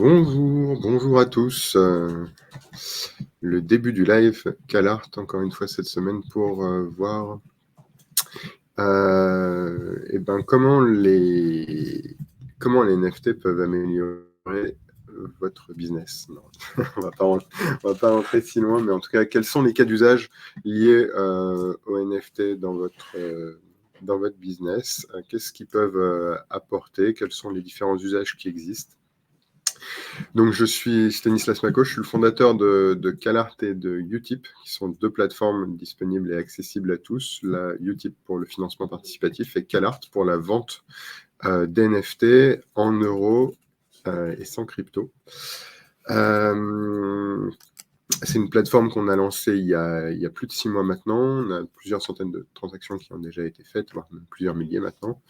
Bonjour à tous. Le début du live CalArt, encore une fois cette semaine, pour voir comment les NFT peuvent améliorer votre business. Non, on va pas rentrer si loin, mais en tout cas, quels sont les cas d'usage liés aux NFT dans votre business? Qu'est-ce qu'ils peuvent apporter? Quels sont les différents usages qui existent? Donc, je suis Stanislas Mako, je suis le fondateur de CalArt et de Utip, qui sont deux plateformes disponibles et accessibles à tous. La Utip pour le financement participatif et CalArt pour la vente d'NFT en euros et sans crypto. C'est une plateforme qu'on a lancée il y a plus de 6 mois maintenant. On a plusieurs centaines de transactions qui ont déjà été faites, voire même plusieurs milliers maintenant.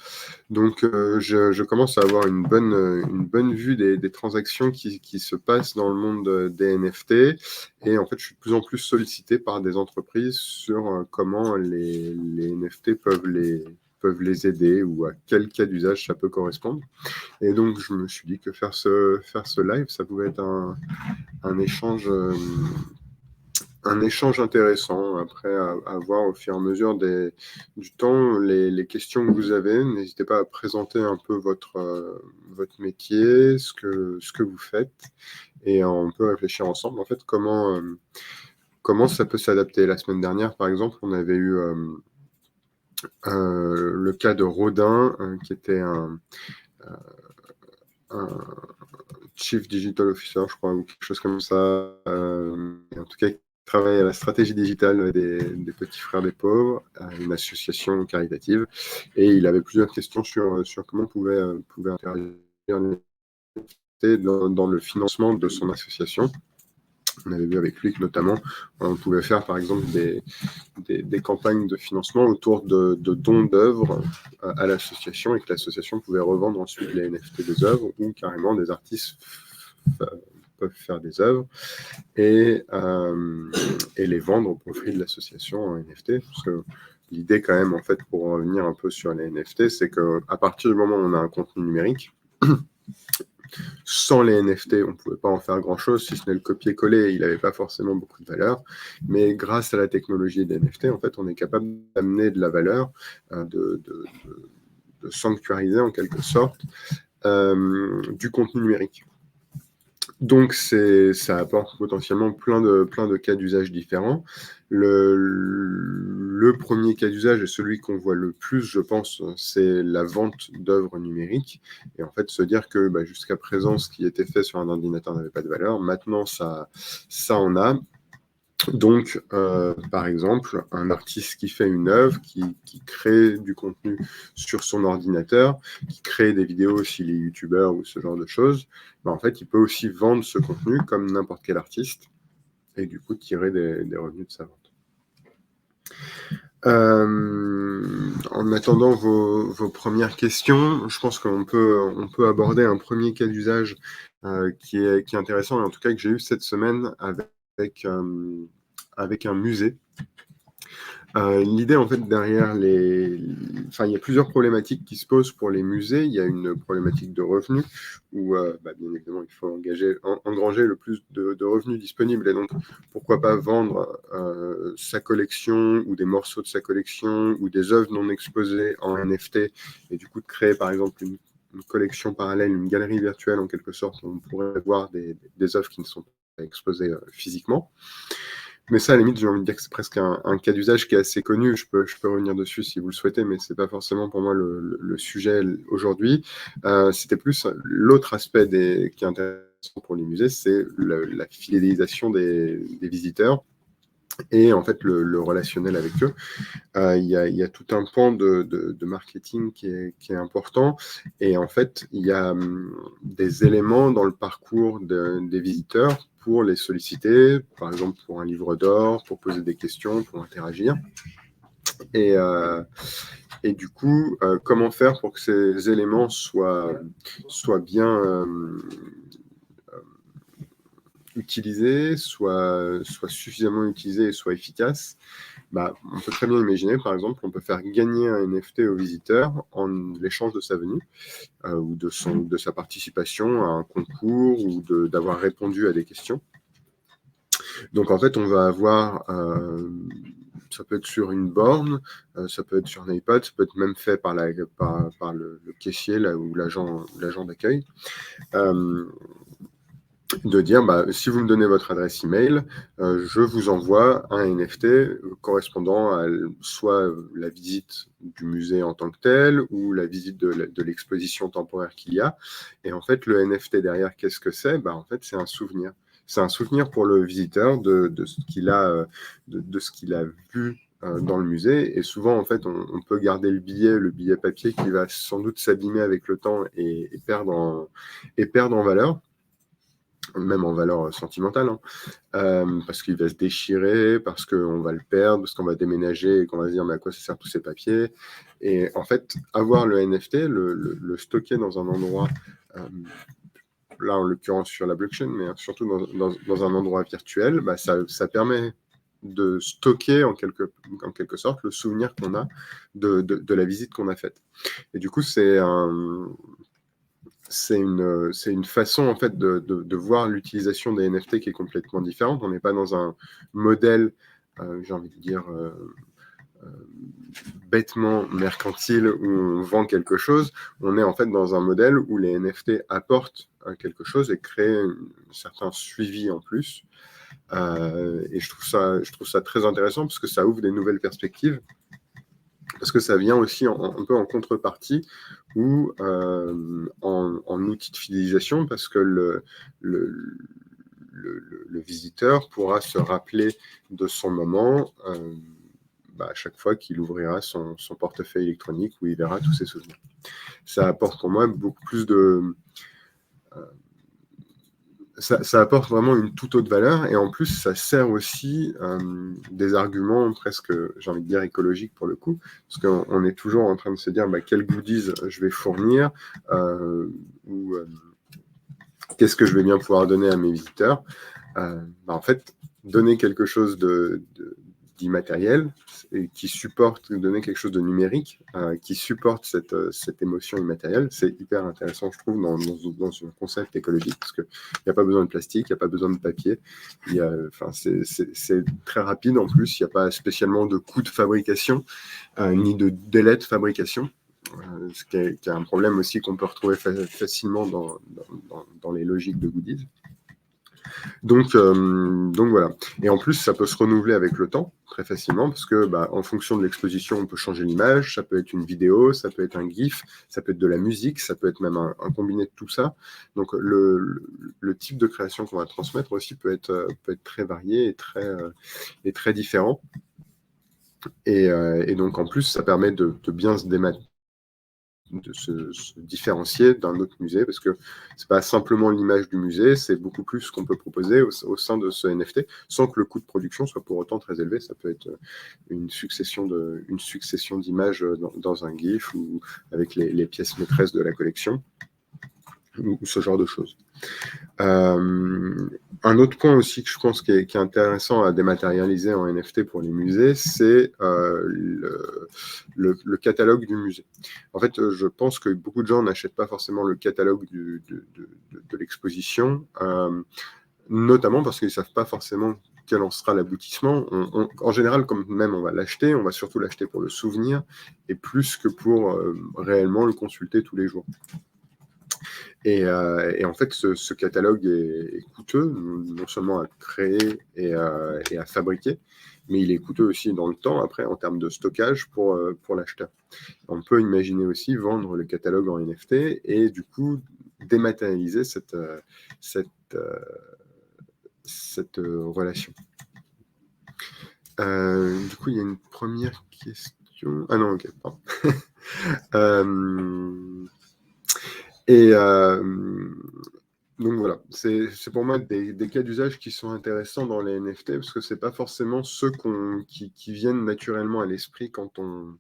Donc, je commence à avoir une bonne vue des transactions qui se passent dans le monde des NFT. Et en fait, je suis de plus en plus sollicité par des entreprises sur comment les NFT peuvent les aider ou à quel cas d'usage ça peut correspondre. Et donc, je me suis dit que faire ce live, ça pouvait être un échange intéressant. Après, à voir au fur et à mesure du temps les questions que vous avez. N'hésitez pas à présenter un peu votre métier, ce que vous faites, et on peut réfléchir ensemble, en fait, comment ça peut s'adapter. La semaine dernière, par exemple, on avait eu le cas de Rodin, qui était un Chief Digital Officer, je crois, ou quelque chose comme ça. En tout cas, il travaille à la stratégie digitale des petits frères des pauvres, une association caritative. Et il avait plusieurs questions sur comment pouvait interagir dans le financement de son association. On avait vu avec lui que notamment, on pouvait faire par exemple des campagnes de financement autour de dons d'œuvres à l'association, et que l'association pouvait revendre ensuite les NFT des œuvres, ou carrément des artistes peuvent faire des œuvres et les vendre au profit de l'association en NFT. Parce que l'idée quand même, en fait, pour revenir un peu sur les NFT, c'est qu'à partir du moment où on a un contenu numérique, sans les NFT, on ne pouvait pas en faire grand-chose, si ce n'est le copier-coller, il n'avait pas forcément beaucoup de valeur. Mais grâce à la technologie des NFT, en fait, on est capable d'amener de la valeur, de sanctuariser en quelque sorte du contenu numérique. Donc, ça apporte potentiellement plein de cas d'usage différents. Le premier cas d'usage, et celui qu'on voit le plus, je pense, c'est la vente d'œuvres numériques. Et en fait, se dire que jusqu'à présent, ce qui était fait sur un ordinateur n'avait pas de valeur. Maintenant, ça en a. Donc, par exemple, un artiste qui fait une œuvre, qui crée du contenu sur son ordinateur, qui crée des vidéos s'il est youtubeur ou ce genre de choses, en fait, il peut aussi vendre ce contenu comme n'importe quel artiste, et du coup tirer des revenus de sa vente. En attendant vos premières questions, je pense qu'on peut aborder un premier cas d'usage qui est intéressant, et en tout cas que j'ai eu cette semaine avec un musée. L'idée, en fait, derrière il y a plusieurs problématiques qui se posent pour les musées. Il y a une problématique de revenus, où, bien évidemment, il faut engranger le plus de revenus disponibles. Et donc, pourquoi pas vendre sa collection, ou des morceaux de sa collection, ou des œuvres non exposées en NFT, et du coup, de créer, par exemple, une collection parallèle, une galerie virtuelle, en quelque sorte, où on pourrait voir des œuvres qui ne sont pas exposées physiquement. Mais ça, à la limite, j'ai envie de dire que c'est presque un cas d'usage qui est assez connu. Je peux revenir dessus si vous le souhaitez, mais ce n'est pas forcément pour moi le sujet aujourd'hui. C'était plus l'autre aspect qui est intéressant pour les musées, c'est la fidélisation des visiteurs et en fait le relationnel avec eux. Il y a tout un pan de marketing qui est important, et en fait il y a des éléments dans le parcours des visiteurs pour les solliciter, par exemple pour un livre d'or, pour poser des questions, pour interagir. Et du coup, comment faire pour que ces éléments soient bien utilisés, soient suffisamment utilisés et soient efficaces. on peut très bien imaginer, par exemple, on peut faire gagner un NFT au visiteur en l'échange de sa venue ou de sa participation à un concours ou d'avoir répondu à des questions. Donc en fait, on va avoir, ça peut être sur une borne, ça peut être sur un iPad, ça peut être même fait par le caissier là, ou l'agent d'accueil. De dire, si vous me donnez votre adresse email, je vous envoie un NFT correspondant à soit la visite du musée en tant que tel, ou la visite de l'exposition temporaire qu'il y a. Et en fait, le NFT derrière, qu'est-ce que c'est? En fait, c'est un souvenir. C'est un souvenir pour le visiteur de ce qu'il a, de ce qu'il a vu dans le musée. Et souvent, en fait, on peut garder le billet papier qui va sans doute s'abîmer avec le temps et perdre en valeur, même en valeur sentimentale, parce qu'il va se déchirer, parce qu'on va le perdre, parce qu'on va déménager et qu'on va se dire mais à quoi ça sert tous ces papiers. Et en fait, avoir le NFT, le stocker dans un endroit, là en l'occurrence sur la blockchain, mais surtout dans un endroit virtuel, ça permet de stocker en quelque sorte le souvenir qu'on a de la visite qu'on a faite. Et du coup, c'est une façon en fait de voir l'utilisation des NFT qui est complètement différente. On n'est pas dans un modèle, j'ai envie de dire, bêtement mercantile où on vend quelque chose. On est en fait dans un modèle où les NFT apportent quelque chose et créent un certain suivi en plus. Et je trouve ça très intéressant parce que ça ouvre des nouvelles perspectives. Parce que ça vient aussi un peu en contrepartie ou en outil de fidélisation, parce que le visiteur pourra se rappeler de son moment à chaque fois qu'il ouvrira son portefeuille électronique où il verra tous ses souvenirs. Ça apporte pour moi beaucoup plus de... Ça apporte vraiment une toute autre valeur, et en plus ça sert aussi des arguments presque, j'ai envie de dire, écologiques pour le coup, parce qu'on est toujours en train de se dire quels goodies je vais fournir, ou qu'est-ce que je vais bien pouvoir donner à mes visiteurs. En fait, donner quelque chose d'immatériel et qui supporte, donner quelque chose de numérique qui supporte cette émotion immatérielle, c'est hyper intéressant, je trouve, dans un concept écologique, parce qu'il n'y a pas besoin de plastique, il n'y a pas besoin de papier, c'est très rapide en plus, il n'y a pas spécialement de coût de fabrication ni de délai de fabrication. Ce qui est un problème aussi qu'on peut retrouver facilement dans les logiques de goodies. Donc voilà. Et en plus, ça peut se renouveler avec le temps, très facilement, parce que en fonction de l'exposition, on peut changer l'image, ça peut être une vidéo, ça peut être un GIF, ça peut être de la musique, ça peut être même un combiné de tout ça. Donc le type de création qu'on va transmettre aussi peut être très varié et très différent. Et donc en plus, ça permet de bien se différencier d'un autre musée, parce que c'est pas simplement l'image du musée, c'est beaucoup plus ce qu'on peut proposer au sein de ce NFT, sans que le coût de production soit pour autant très élevé. Ça peut être une succession d'images dans un GIF, ou avec les pièces maîtresses de la collection, ou ce genre de choses. Un autre point aussi que je pense qui est intéressant à dématérialiser en NFT pour les musées, c'est le catalogue du musée. En fait, je pense que beaucoup de gens n'achètent pas forcément le catalogue de l'exposition, notamment parce qu'ils ne savent pas forcément quel en sera l'aboutissement. En général, comme même on va l'acheter, on va surtout l'acheter pour le souvenir, et plus que pour réellement le consulter tous les jours. Et en fait, ce catalogue est coûteux, non seulement à créer et à fabriquer, mais il est coûteux aussi dans le temps, après, en termes de stockage pour l'acheteur. On peut imaginer aussi vendre le catalogue en NFT et du coup dématérialiser cette relation. Du coup, il y a une première question. Ah non, ok, pardon. Et donc voilà, c'est pour moi des cas d'usage qui sont intéressants dans les NFT, parce que c'est pas forcément ceux qui viennent naturellement à l'esprit quand on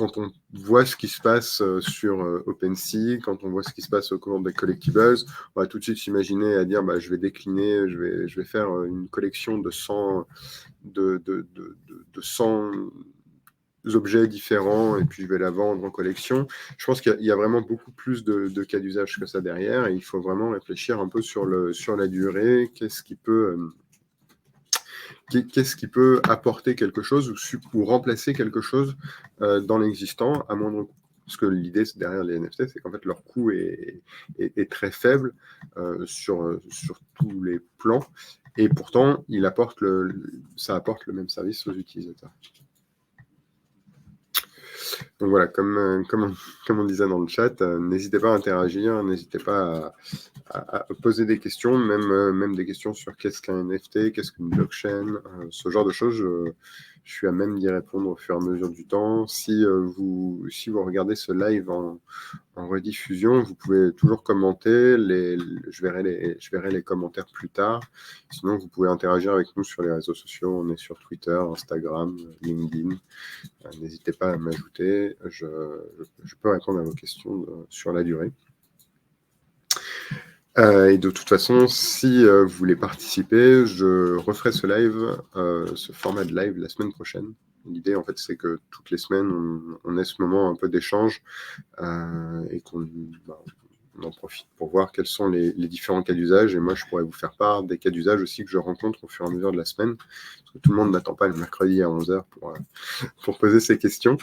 quand on voit ce qui se passe sur OpenSea, quand on voit ce qui se passe au cours des collectibles, on va tout de suite s'imaginer à dire je vais décliner, je vais faire une collection de 100, de 100 objets différents et puis je vais la vendre en collection. Je pense qu'il y a vraiment beaucoup plus de cas d'usage que ça derrière et il faut vraiment réfléchir un peu sur la durée, qu'est-ce qui peut apporter quelque chose ou remplacer quelque chose dans l'existant à moindre coût. Parce que l'idée derrière les NFT, c'est qu'en fait leur coût est très faible sur tous les plans et pourtant ça apporte le même service aux utilisateurs. Donc voilà, comme on disait dans le chat, n'hésitez pas à interagir, n'hésitez pas à poser des questions, même des questions sur qu'est-ce qu'un NFT, qu'est-ce qu'une blockchain, ce genre de choses. Je suis à même d'y répondre au fur et à mesure du temps. Si vous regardez ce live en rediffusion, vous pouvez toujours commenter. Je verrai les commentaires plus tard. Sinon, vous pouvez interagir avec nous sur les réseaux sociaux. On est sur Twitter, Instagram, LinkedIn. N'hésitez pas à m'ajouter. Je peux répondre à vos questions sur la durée. Et de toute façon, si vous voulez participer, je referai ce live, ce format de live la semaine prochaine. L'idée, en fait, c'est que toutes les semaines, on ait ce moment un peu d'échange et qu'on en profite pour voir quels sont les différents cas d'usage. Et moi, je pourrais vous faire part des cas d'usage aussi que je rencontre au fur et à mesure de la semaine. Parce que tout le monde n'attend pas le mercredi à 11h pour poser ses questions.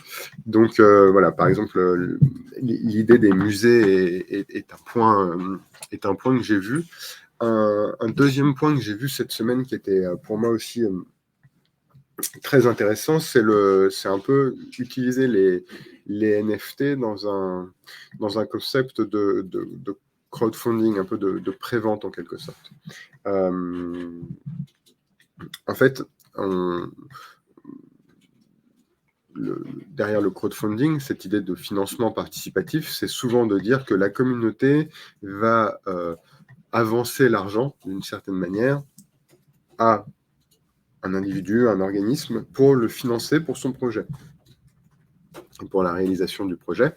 Donc, voilà, par exemple, l'idée des musées est un point que j'ai vu. Un deuxième point que j'ai vu cette semaine qui était pour moi aussi très intéressant, c'est un peu utiliser les NFT dans un concept de crowdfunding, un peu de prévente en quelque sorte. En fait, derrière le crowdfunding, cette idée de financement participatif, c'est souvent de dire que la communauté va avancer l'argent d'une certaine manière à un individu, un organisme, pour le financer pour son projet, pour la réalisation du projet.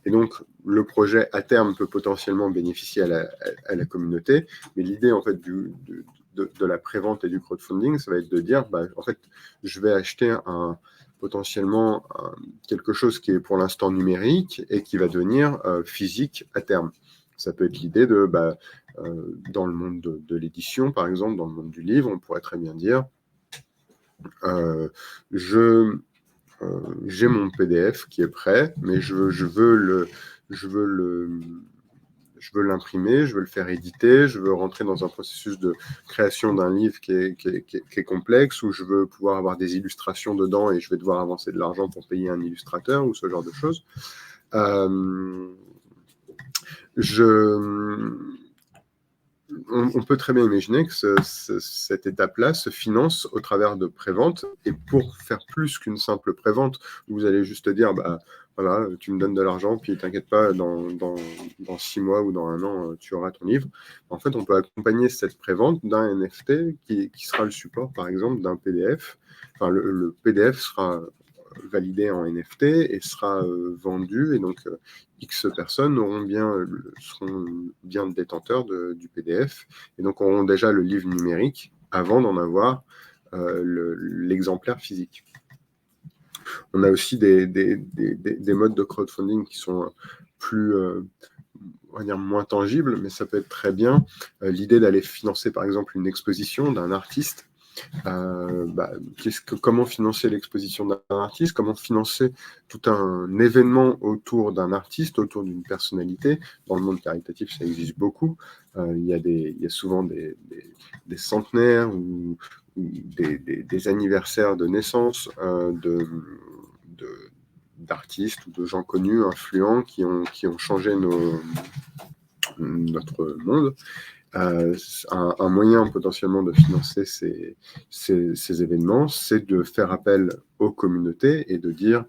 Et donc, le projet, à terme, peut potentiellement bénéficier à la communauté, mais l'idée, en fait, de la prévente et du crowdfunding, ça va être de dire, en fait, je vais acheter potentiellement quelque chose qui est pour l'instant numérique et qui va devenir physique à terme. Ça peut être l'idée dans le monde de l'édition, par exemple, dans le monde du livre, on pourrait très bien dire, j'ai mon PDF qui est prêt, mais je veux l'imprimer, je veux le faire éditer, je veux rentrer dans un processus de création d'un livre qui est complexe, où je veux pouvoir avoir des illustrations dedans et je vais devoir avancer de l'argent pour payer un illustrateur ou ce genre de choses. On peut très bien imaginer que cette étape-là se finance au travers de prévente, et pour faire plus qu'une simple prévente, vous allez juste dire, voilà, tu me donnes de l'argent, puis t'inquiète pas, dans 6 mois ou dans 1 an, tu auras ton livre. En fait, on peut accompagner cette prévente d'un NFT qui sera le support, par exemple, d'un PDF. Enfin, le PDF sera validé en NFT et sera vendu, et donc X personnes seront bien détenteurs du PDF, et donc auront déjà le livre numérique avant d'en avoir l'exemplaire physique. On a aussi des modes de crowdfunding qui sont plus, on va dire, moins tangibles, mais ça peut être très bien l'idée d'aller financer par exemple une exposition d'un artiste. Comment financer l'exposition d'un artiste, comment financer tout un événement autour d'un artiste, autour d'une personnalité. Dans le monde caritatif, ça existe beaucoup. Il y a souvent des centenaires ou des anniversaires de naissance d'artistes ou de gens connus, influents, qui ont changé notre monde. Un moyen potentiellement de financer ces événements, c'est de faire appel aux communautés et de dire,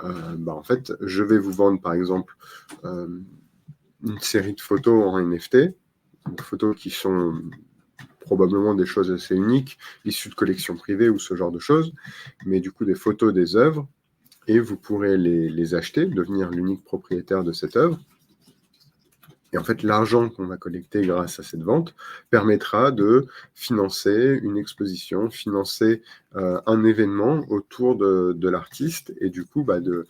en fait, je vais vous vendre par exemple une série de photos en NFT, des photos qui sont probablement des choses assez uniques, issues de collections privées ou ce genre de choses, mais du coup des photos des œuvres et vous pourrez les acheter, devenir l'unique propriétaire de cette œuvre. Et en fait, l'argent qu'on va collecter grâce à cette vente permettra de financer une exposition, financer un événement autour de l'artiste, et du coup, de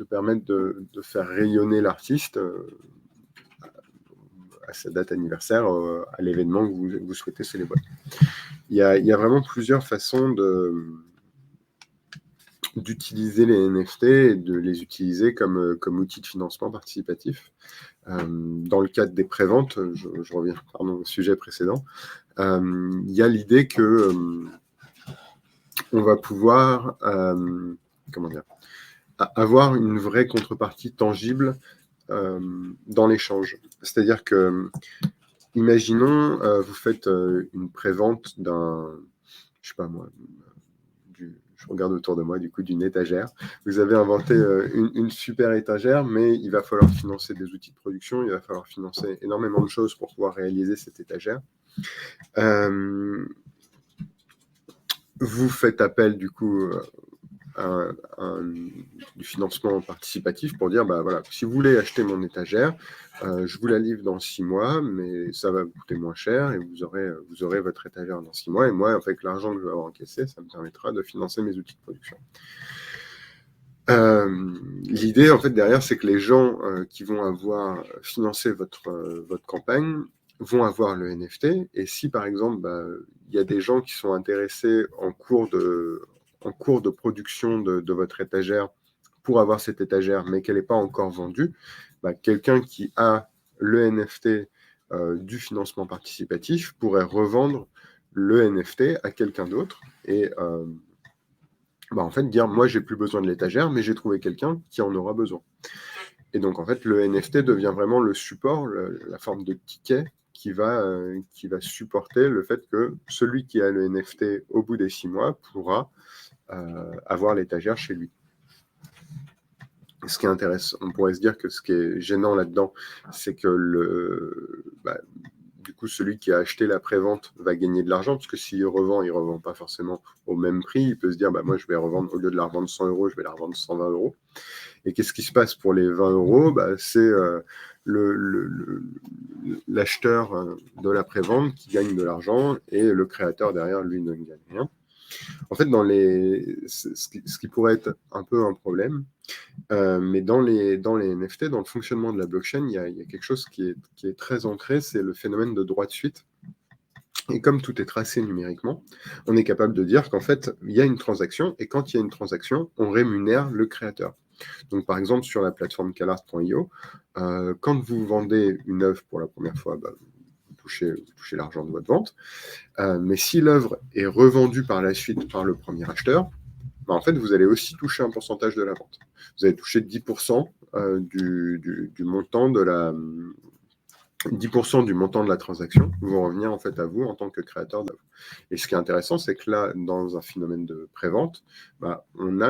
permettre de faire rayonner l'artiste à sa date anniversaire, à l'événement que vous souhaitez célébrer. Il y a vraiment plusieurs façons d'utiliser les NFT et de les utiliser comme outil de financement participatif. Dans le cadre des préventes, je reviens au sujet précédent, il y a l'idée que on va pouvoir avoir une vraie contrepartie tangible dans l'échange. C'est-à-dire que, imaginons, vous faites une prévente d'un, je sais pas moi, je regarde autour de moi, du coup, d'une étagère. Vous avez inventé une super étagère, mais il va falloir financer des outils de production, il va falloir financer énormément de choses pour pouvoir réaliser cette étagère. Vous faites appel, du coup, du financement participatif pour dire, voilà, si vous voulez acheter mon étagère, je vous la livre dans 6 mois, mais ça va vous coûter moins cher et vous aurez votre étagère dans 6 mois. Et moi, avec l'argent que je vais avoir encaissé, ça me permettra de financer mes outils de production. L'idée, en fait, derrière, c'est que les gens qui vont avoir financé votre campagne vont avoir le NFT. Et si, par exemple, il y a des gens qui sont intéressés en cours de production de votre étagère pour avoir cette étagère, mais qu'elle n'est pas encore vendue, quelqu'un qui a le NFT du financement participatif pourrait revendre le NFT à quelqu'un d'autre et en fait dire, moi j'ai plus besoin de l'étagère, mais j'ai trouvé quelqu'un qui en aura besoin. Et donc en fait le NFT devient vraiment le support, la forme de ticket qui va supporter le fait que celui qui a le NFT au bout des 6 mois pourra avoir l'étagère chez lui. Ce qui est intéressant, on pourrait se dire que ce qui est gênant là-dedans, c'est que du coup, celui qui a acheté la prévente va gagner de l'argent, parce que s'il revend, il ne revend pas forcément au même prix. Il peut se dire, moi, je vais revendre, au lieu de la revendre 100 euros, je vais la revendre 120 euros. Et qu'est-ce qui se passe pour les 20 euros? C'est l'acheteur de la prévente qui gagne de l'argent et le créateur derrière, lui, ne gagne rien. En fait, ce qui pourrait être un peu un problème, mais dans les NFT, dans le fonctionnement de la blockchain, il y a quelque chose qui est très ancré, c'est le phénomène de droit de suite. Et comme tout est tracé numériquement, on est capable de dire qu'en fait, il y a une transaction, et quand il y a une transaction, on rémunère le créateur. Donc, par exemple, sur la plateforme calart.io, quand vous vendez une œuvre pour la première fois, vous touchez l'argent de votre vente. Mais si l'œuvre est revendue par la suite par le premier acheteur, en fait, vous allez aussi toucher un pourcentage de la vente. Vous allez toucher 10% du montant de la 10% du montant de la transaction vont revenir en fait à vous en tant que créateur d'œuvre. Et ce qui est intéressant, c'est que là, dans un phénomène de prévente, on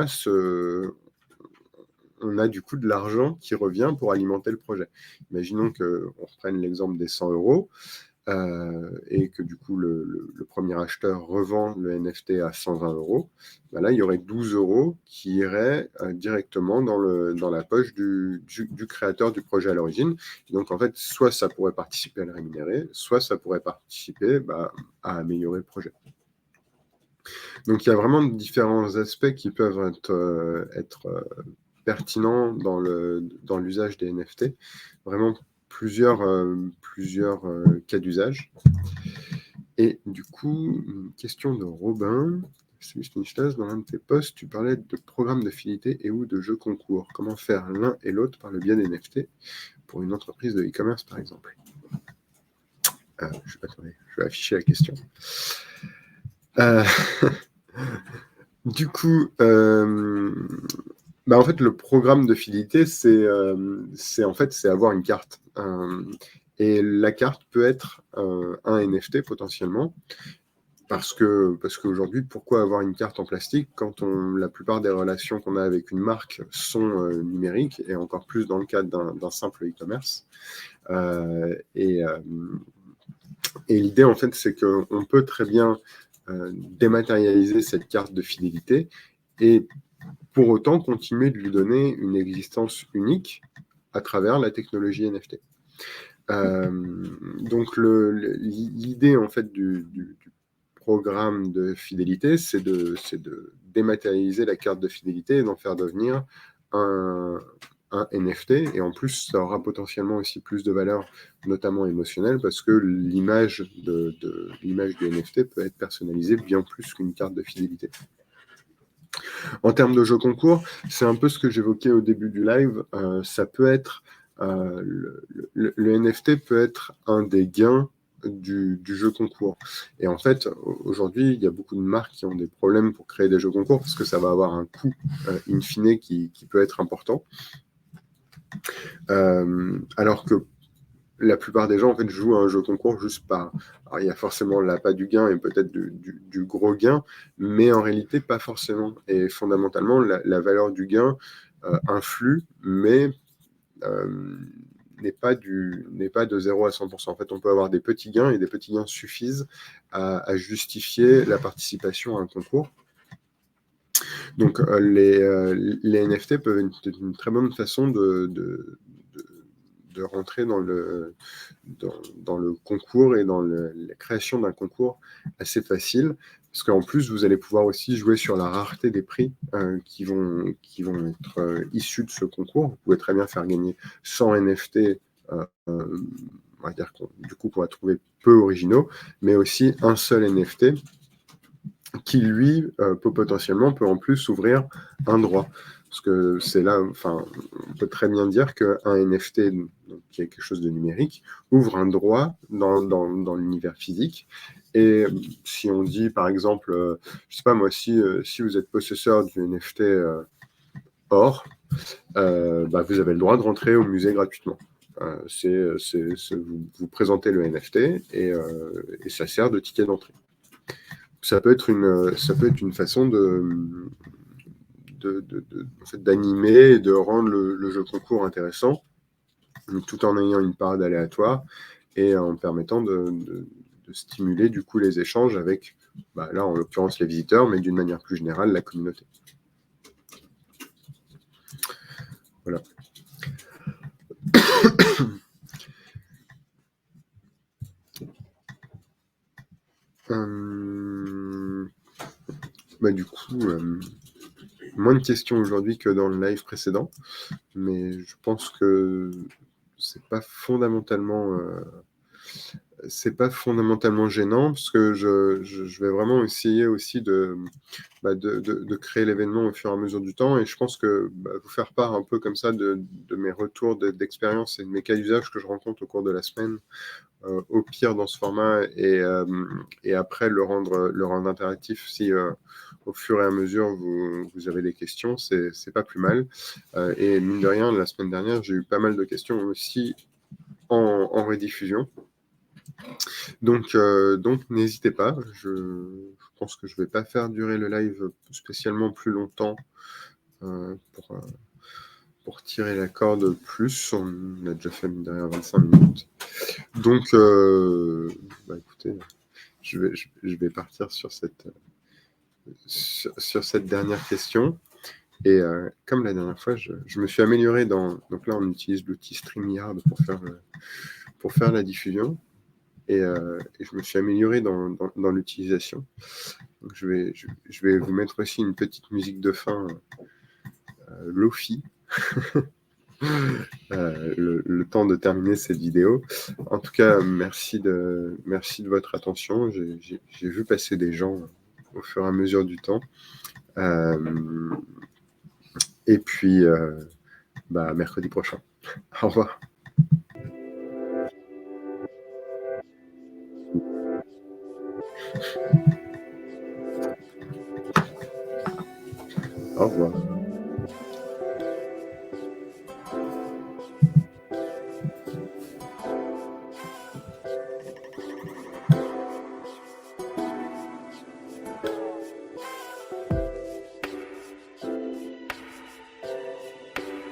a du coup de l'argent qui revient pour alimenter le projet. Imaginons qu'on reprenne l'exemple des 100 euros. Et que du coup le premier acheteur revend le NFT à 120 euros, là il y aurait 12 euros qui iraient directement dans la poche du créateur du projet à l'origine. Donc en fait, soit ça pourrait participer à le rémunérer, soit ça pourrait participer à améliorer le projet. Donc il y a vraiment différents aspects qui peuvent être pertinents dans l'usage des NFT. Vraiment plusieurs cas d'usage. Et du coup, une question de Robin. Dans l'un de tes posts, tu parlais de programmes d'affiliation et ou de jeux concours. Comment faire l'un et l'autre par le biais des NFT pour une entreprise de e-commerce, par exemple? Je vais afficher la question. Du coup, en fait, le programme de fidélité, c'est avoir une carte. Et la carte peut être un NFT potentiellement, parce qu'aujourd'hui, pourquoi avoir une carte en plastique quand la plupart des relations qu'on a avec une marque sont numériques, et encore plus dans le cadre d'un simple e-commerce. Et l'idée, en fait, c'est qu'on peut très bien dématérialiser cette carte de fidélité et pour autant continuer de lui donner une existence unique à travers la technologie NFT. Donc l'idée en fait du programme de fidélité, c'est de dématérialiser la carte de fidélité et d'en faire devenir un NFT, et en plus ça aura potentiellement aussi plus de valeur, notamment émotionnelle, parce que l'image du NFT peut être personnalisée bien plus qu'une carte de fidélité. En termes de jeu concours, c'est un peu ce que j'évoquais au début du live. Ça peut être le NFT peut être un des gains du jeu concours. Et en fait, aujourd'hui, il y a beaucoup de marques qui ont des problèmes pour créer des jeux concours parce que ça va avoir un coût in fine qui peut être important. Alors que la plupart des gens en fait jouent à un jeu concours juste par. Alors il y a forcément l'appât du gain et peut-être du gros gain, mais en réalité pas forcément. Et fondamentalement, la valeur du gain influe, mais n'est pas de 0 à 100%. En fait, on peut avoir des petits gains et des petits gains suffisent à justifier la participation à un concours. Donc les NFT peuvent être une très bonne façon de rentrer dans le concours et dans la création d'un concours assez facile, parce qu'en plus, vous allez pouvoir aussi jouer sur la rareté des prix qui vont être issus de ce concours. Vous pouvez très bien faire gagner 100 NFT, on va dire du coup, qu'on va trouver peu originaux, mais aussi un seul NFT qui, lui, peut en plus ouvrir un droit. Parce que c'est là, enfin, on peut très bien dire qu'un NFT, donc, qui est quelque chose de numérique, ouvre un droit dans l'univers physique. Et si on dit, par exemple, je sais pas moi, si vous êtes possesseur du NFT or, vous avez le droit de rentrer au musée gratuitement. Vous présentez le NFT et ça sert de ticket d'entrée. Ça peut être une façon d'animer et de rendre le jeu concours intéressant, tout en ayant une part d'aléatoire et en permettant de stimuler du coup les échanges avec, là en l'occurrence les visiteurs, mais d'une manière plus générale la communauté. Voilà. Du coup, moins de questions aujourd'hui que dans le live précédent, mais je pense que c'est pas fondamentalement gênant, parce que je vais vraiment essayer aussi de créer l'événement au fur et à mesure du temps, et je pense que vous faire part un peu comme ça de mes retours d'expérience et de mes cas d'usage que je rencontre au cours de la semaine, au pire dans ce format, et après le rendre interactif si au fur et à mesure vous avez des questions, c'est pas plus mal. Et mine de rien, la semaine dernière, j'ai eu pas mal de questions aussi en rediffusion. Donc n'hésitez pas. Je pense que je vais pas faire durer le live spécialement plus longtemps pour tirer la corde plus. On a déjà fait derrière 25 minutes. Donc, écoutez, je vais partir sur cette dernière question. Et comme la dernière fois, je me suis amélioré donc là, on utilise l'outil StreamYard pour faire la diffusion. Et je me suis amélioré dans l'utilisation. Donc je vais vous mettre aussi une petite musique de fin, Lofi, le temps de terminer cette vidéo. En tout cas, merci de votre attention. J'ai vu passer des gens au fur et à mesure du temps. Et puis, mercredi prochain. Au revoir. Au revoir.